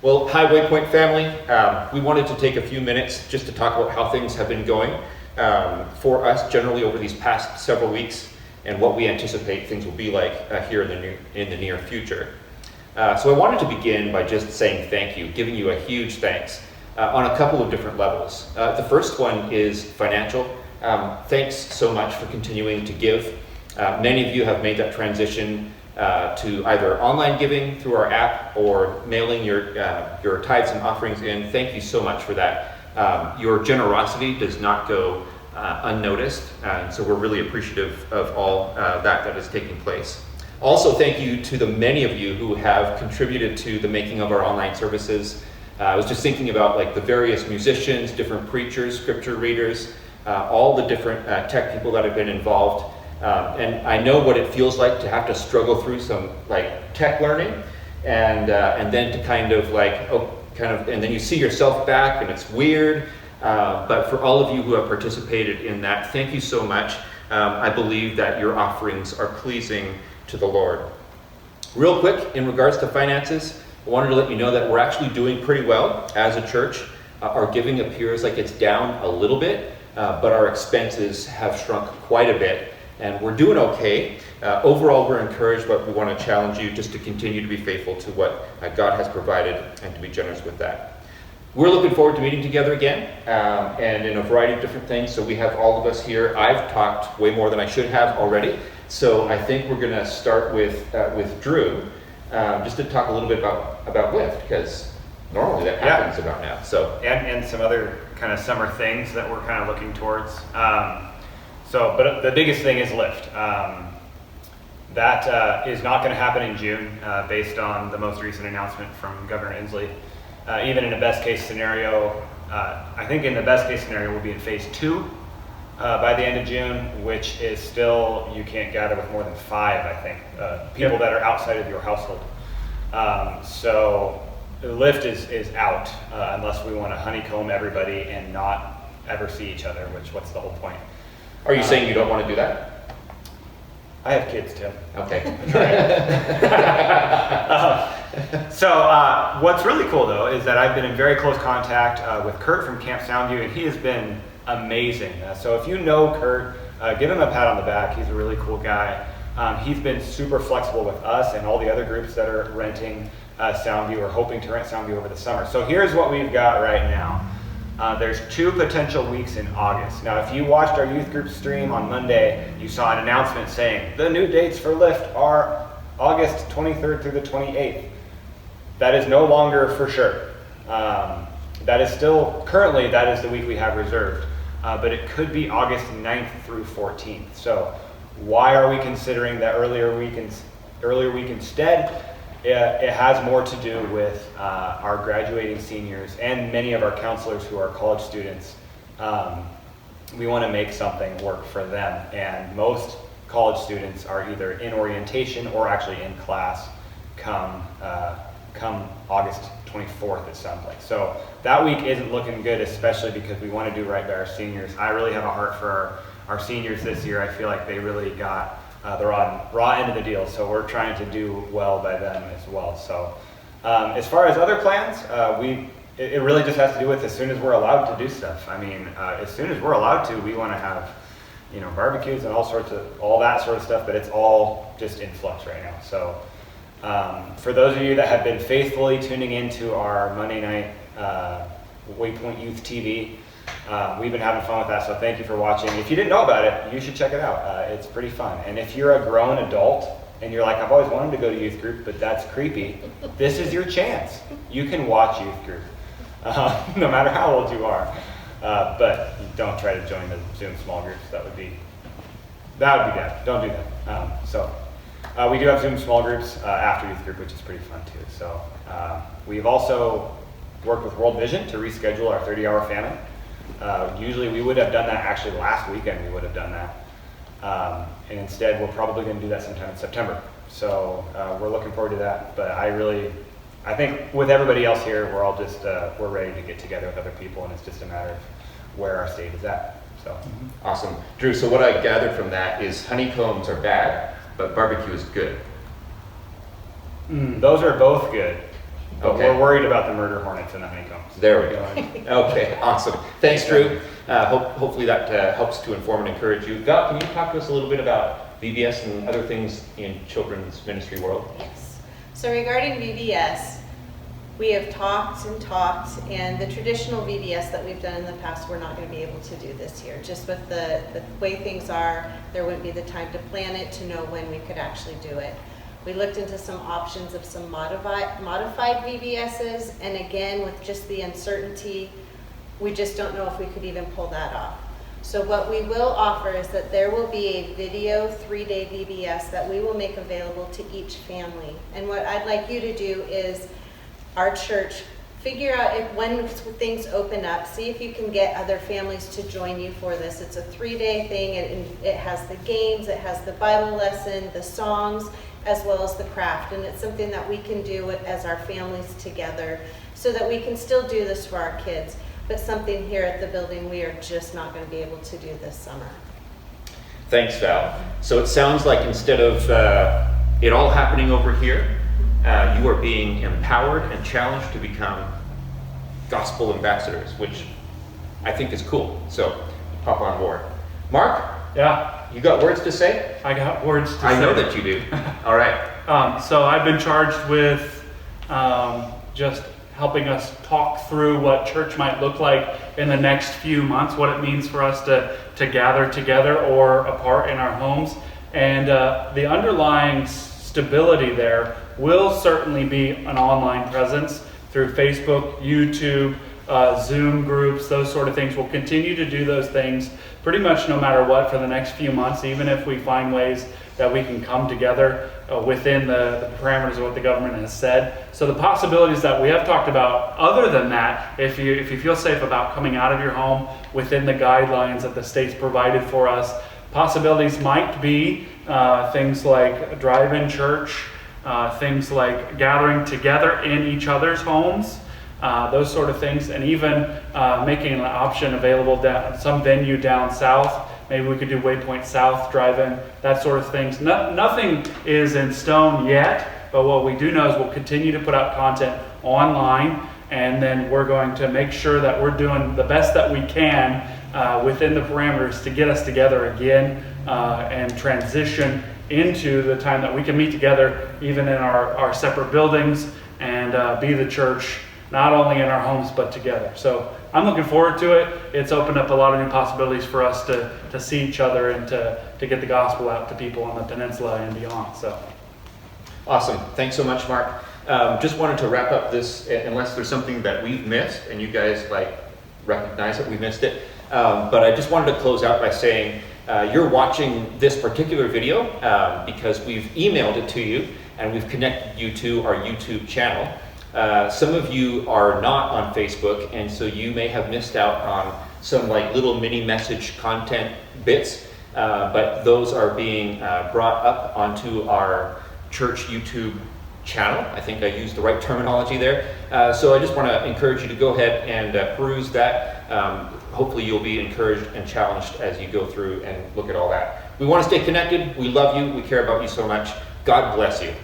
Well, hi WayPoint family. We wanted to take a few minutes just to talk about how things have been going for us generally over these past several weeks and what we anticipate things will be like here in the near future. So I wanted to begin by just saying thank you, giving you a huge thanks on a couple of different levels. The first one is financial. Thanks so much for continuing to give. Many of you have made that transition to either online giving through our app or mailing your tithes and offerings in. Thank you so much for that. Your generosity does not go unnoticed, and so we're really appreciative of all that is taking place. Also, thank you to the many of you who have contributed to the making of our online services. I was just thinking about like the various musicians, different preachers, scripture readers, all the different tech people that have been involved. And I know what it feels like to have to struggle through some like tech learning, and then to kind of, and then you see yourself back, and it's weird. But for all of you who have participated in that, thank you so much. I believe that your offerings are pleasing to the Lord. Real quick, in regards to finances, I wanted to let you know that we're actually doing pretty well as a church. Our giving appears like it's down a little bit, but our expenses have shrunk quite a bit. And we're doing okay. Overall, we're encouraged, but we want to challenge you just to continue to be faithful to what God has provided and to be generous with that. We're looking forward to meeting together again and in a variety of different things. So we have all of us here. I've talked way more than I should have already. So I think we're going to start with Drew just to talk a little bit about Lift, because normally that happens about now. So and some other kind of summer things that we're kind of looking towards. But the biggest thing is Lift. That is not going to happen in June based on the most recent announcement from Governor Inslee. Even in a best case scenario, I think in the best case scenario we'll be in phase 2 by the end of June, which is still, you can't gather with more than 5, I think, people that are outside of your household. So Lift is out unless we want to honeycomb everybody and not ever see each other, what's the whole point? Are you saying you don't want to do that? I have kids, Tim. Okay. So what's really cool, though, is that I've been in very close contact with Kurt from Camp Soundview, and he has been amazing. So if you know Kurt, give him a pat on the back. He's a really cool guy. He's been super flexible with us and all the other groups that are renting Soundview or hoping to rent Soundview over the summer. So here's what we've got right now. There's 2 potential weeks in August. Now, if you watched our youth group stream on Monday, you saw an announcement saying the new dates for Lift are August 23rd through the 28th. That is no longer for sure. That is still, currently, that is the week we have reserved. But it could be August 9th through 14th. So why are we considering that earlier week instead? It has more to do with our graduating seniors and many of our counselors who are college students. We want to make something work for them, and most college students are either in orientation or actually in class come August 24th, it sounds like. So that week isn't looking good, especially because we want to do right by our seniors. I really have a heart for our seniors this year. I feel like they really got the raw end of the deal, so we're trying to do well by them as well. So as far as other plans, it really just has to do with as soon as we're allowed to do stuff. I mean, as soon as we're allowed to, we want to have, barbecues and all that sort of stuff, but it's all just in flux right now. So for those of you that have been faithfully tuning into our Monday night WayPoint Youth TV, we've been having fun with that, so thank you for watching. If you didn't know about it, you should check it out. It's pretty fun. And if you're a grown adult and you're like, I've always wanted to go to youth group, but that's creepy, this is your chance. You can watch youth group, no matter how old you are. But don't try to join the Zoom small groups. That would be bad. Don't do that. We do have Zoom small groups after youth group, which is pretty fun too. So we've also worked with World Vision to reschedule our 30-hour famine. Usually we would have done that actually last weekend. We would have done that. And instead, we're probably going to do that sometime in September. So we're looking forward to that. But I think with everybody else here, we're all just, we're ready to get together with other people, and it's just a matter of where our state is at. So Awesome. Drew, so what I gathered from that is honeycombs are bad, but barbecue is good. Those are both good. But Okay. we're worried about the murder hornets and the honeycombs. There we go. Okay, awesome. Thanks, Drew. Hopefully that helps to inform and encourage you. Val, can you talk to us a little bit about VBS and other things in children's ministry world? Yes. So regarding VBS, we have talked, and the traditional VBS that we've done in the past, we're not going to be able to do this year. Just with the way things are, there wouldn't be the time to plan it, to know when we could actually do it. We looked into some options of some modified VBSs, and again, with just the uncertainty, we just don't know if we could even pull that off. So what we will offer is that there will be a video 3-day VBS that we will make available to each family. And what I'd like you to do is, our church, figure out if when things open up, see if you can get other families to join you for this. It's a 3-day thing, and it has the games, it has the Bible lesson, the songs, as well as the craft. And it's something that we can do as our families together so that we can still do this for our kids. But something here at the building we are just not going to be able to do this summer. Thanks, Val. So it sounds like instead of it all happening over here, you are being empowered and challenged to become gospel ambassadors, which I think is cool. So hop on board. Mark, Yeah, you got words to say? I got words to say. I know that you do. All right. So I've been charged with just helping us talk through what church might look like in the next few months, what it means for us to gather together or apart in our homes. And the underlying stability there will certainly be an online presence through Facebook, YouTube, Zoom groups, those sort of things. We'll continue to do those things pretty much no matter what for the next few months, even if we find ways that we can come together within the parameters of what the government has said. So the possibilities that we have talked about, other than that, if you feel safe about coming out of your home within the guidelines that the state's provided for us, possibilities might be things like drive-in church, things like gathering together in each other's homes, those sort of things, and even making an option available down some venue down south. Maybe we could do WayPoint South drive-in, that sort of things. Nothing is in stone yet, but what we do know is we'll continue to put out content online, and then we're going to make sure that we're doing the best that we can within the parameters to get us together again and transition into the time that we can meet together even in our separate buildings and be the church not only in our homes but together. So I'm looking forward to it. It's opened up a lot of new possibilities for us to see each other and to get the gospel out to people on the peninsula and beyond. So Awesome. Thanks so much, Mark. Just wanted to wrap up this, unless there's something that we've missed and you guys recognize that we missed it. But I just wanted to close out by saying you're watching this particular video because we've emailed it to you and we've connected you to our YouTube channel. Some of you are not on Facebook, and so you may have missed out on some little mini message content bits, but those are being brought up onto our church YouTube channel. I think I used the right terminology there. So I just want to encourage you to go ahead and peruse that. Hopefully you'll be encouraged and challenged as you go through and look at all that. We want to stay connected. We love you. We care about you so much. God bless you.